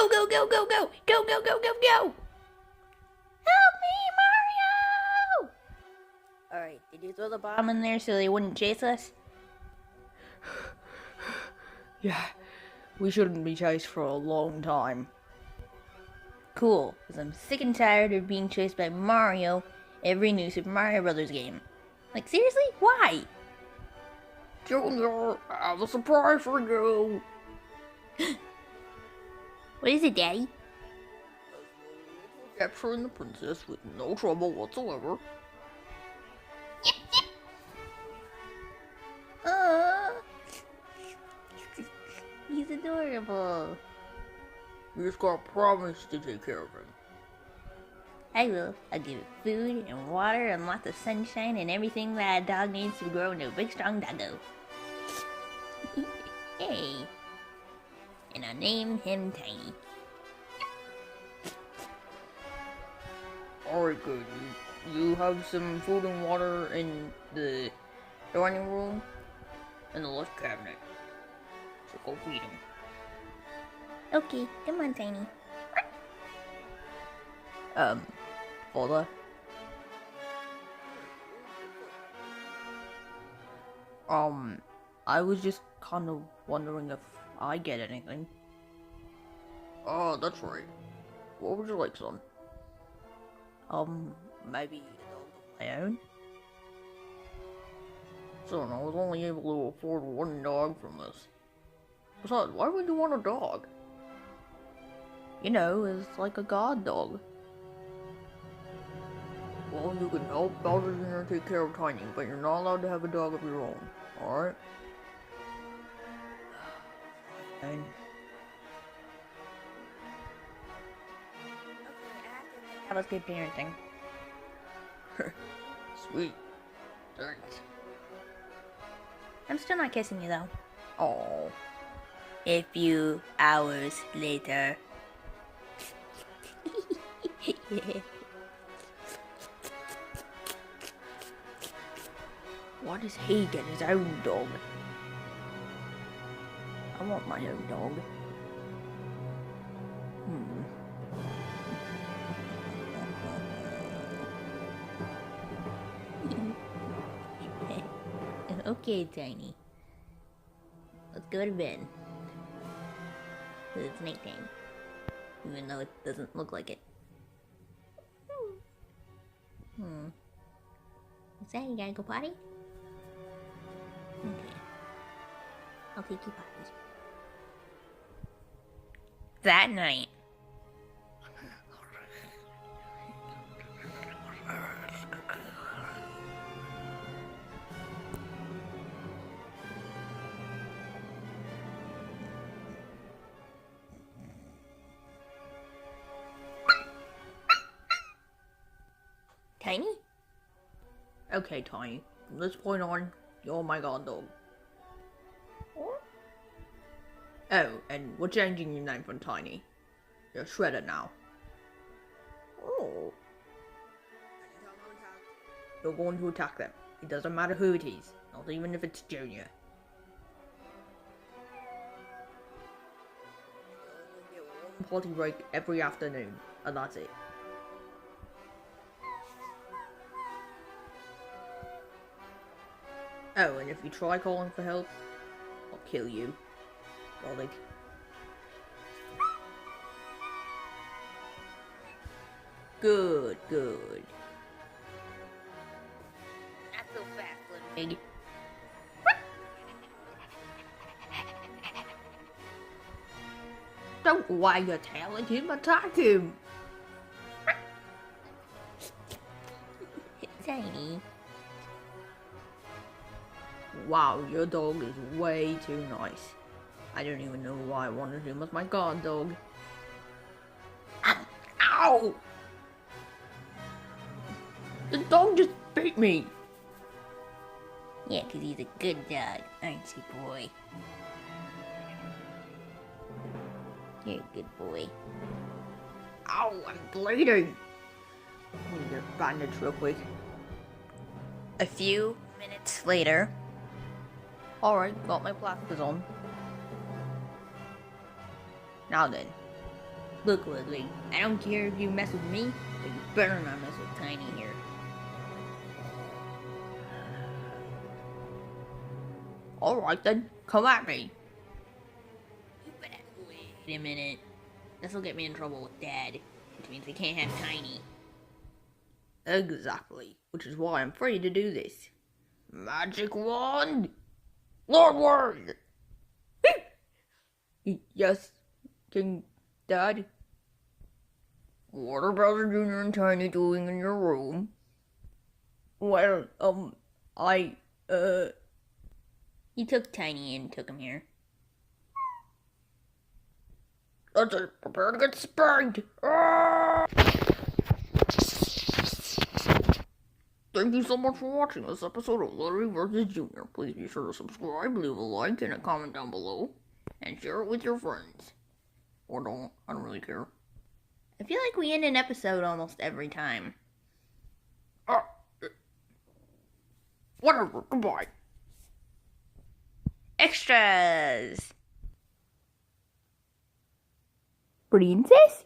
Go, go, go, go, go! Go, go, go, go, go! Help me, Mario! Alright, did you throw the bomb in there so they wouldn't chase us? Yeah, we shouldn't be chased for a long time. Cool, because I'm sick and tired of being chased by Mario every new Super Mario Brothers game. Like, seriously? Why? Junior, I have a surprise for you. What is it, Daddy? Capturing the princess with no trouble whatsoever. Aww. He's adorable. You just gotta promise to take care of him. I will. I'll give it food and water and lots of sunshine and everything that a dog needs to grow into a big, strong doggo. Hey. And I'll name him Tiny. Alright, good. You have some food and water in the dining room and the left cabinet. So go feed him. Okay, come on, Tiny. Father? I was just kind of wondering if I get anything. Oh, that's right. What would you like, son? Maybe a dog of my own? Son, I was only able to afford one dog from this. Besides, why would you want a dog? You know, it's like a god dog. Well, you can help Bowser Jr. take care of Tiny, but you're not allowed to have a dog of your own, alright? Fine. That was good parenting. Sweet. Thanks. I'm still not kissing you, though. Oh. A few hours later. Why does he get his own dog? I want my own dog. Okay, Tiny. Let's go to bed. 'Cause it's nighttime. Even though it doesn't look like it. Is that you gotta go potty? Okay. I'll take you potty. That night. Tiny? Okay, Tiny. From this point on, you're my god dog. Oh, and we're changing your name from Tiny. You're Shredder now. Oh. You're going to attack them. It doesn't matter who it is, not even if it's Junior. You get one potty break every afternoon, and that's it. Oh, and if you try calling for help, I'll kill you, Ludwig. Good, good. Not so fast, Ludwig. Don't wag your tail at him, attack him! Tiny. Wow, your dog is way too nice. I don't even know why I wanted him as my guard dog. Ow! The dog just bit me! Yeah, 'cause he's a good dog, aren't you, boy? You're a good boy. Ow, I'm bleeding! I need to get a bandage real quick. A few minutes later. Alright, got my plasters on. Now then, Look, Ludwig, I don't care if you mess with me, but you better not mess with Tiny here. Alright then, come at me. You better wait a minute. This'll get me in trouble with Dad, which means I can't have Tiny. Exactly, which is why I'm free to do this. Magic wand! Ludwig! Yes, King Dad? What are Brother Junior and Tiny doing in your room? Well, You took Tiny and took him here. That's it, prepare to get spanked! Ah! Thank you so much for watching this episode of Ludwig vs. Junior. Please be sure to subscribe, leave a like, and a comment down below, and share it with your friends. Or don't, I don't really care. I feel like we end an episode almost every time. Whatever, goodbye. Extras! Princess?